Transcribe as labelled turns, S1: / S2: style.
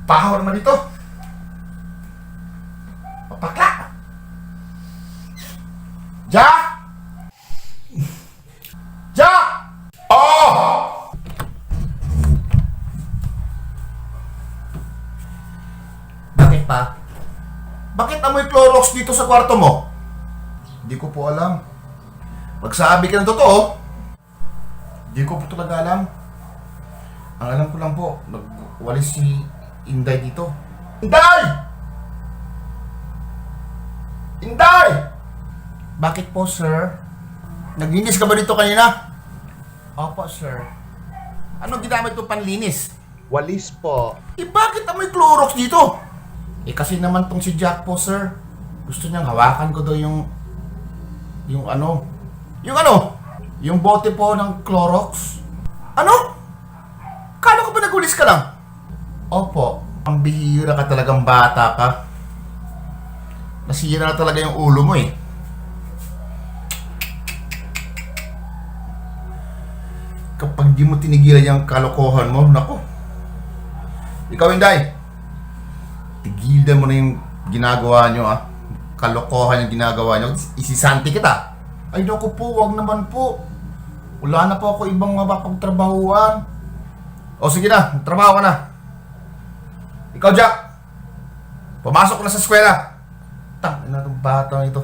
S1: Baho naman dito. Papakla! Jack! Jack! Oh! Bakit pa? Bakit amoy Clorox dito sa kwarto mo? Hindi ko po alam. Magsabi ka ng totoo. Hindi ko po talaga alam. Ang alam ko lang po, nagwalis si Inday dito. Inday! Inday! Bakit po, sir? Naglinis ka ba dito kanina? Opo, sir. Anong ginamit mo panlinis?
S2: Walis po.
S1: Bakit amoy Clorox dito? Kasi naman tong si Jack po, sir. Gusto niyang hawakan ko daw yung Yung bote po ng Clorox. Ano? Kala ko ba nagulis ka lang? Opo. Ang bihira ka talagang bata ka. Nasira na talaga yung ulo mo eh. Kapag di mo tinigilan yung kalokohan mo, nako. Ikaw, Inday. Tigilan mo na yung ginagawa nyo, ah. Kalokohan yung ginagawa nyo. Isisanti kita. Ay, naku po, wag naman po. Wala na po ako ibang mapapagtrabahuan. O sige na, trabaho ka na. Ikaw, Jack. Pumasok na sa eskwela. Tang, ina itong bata ito.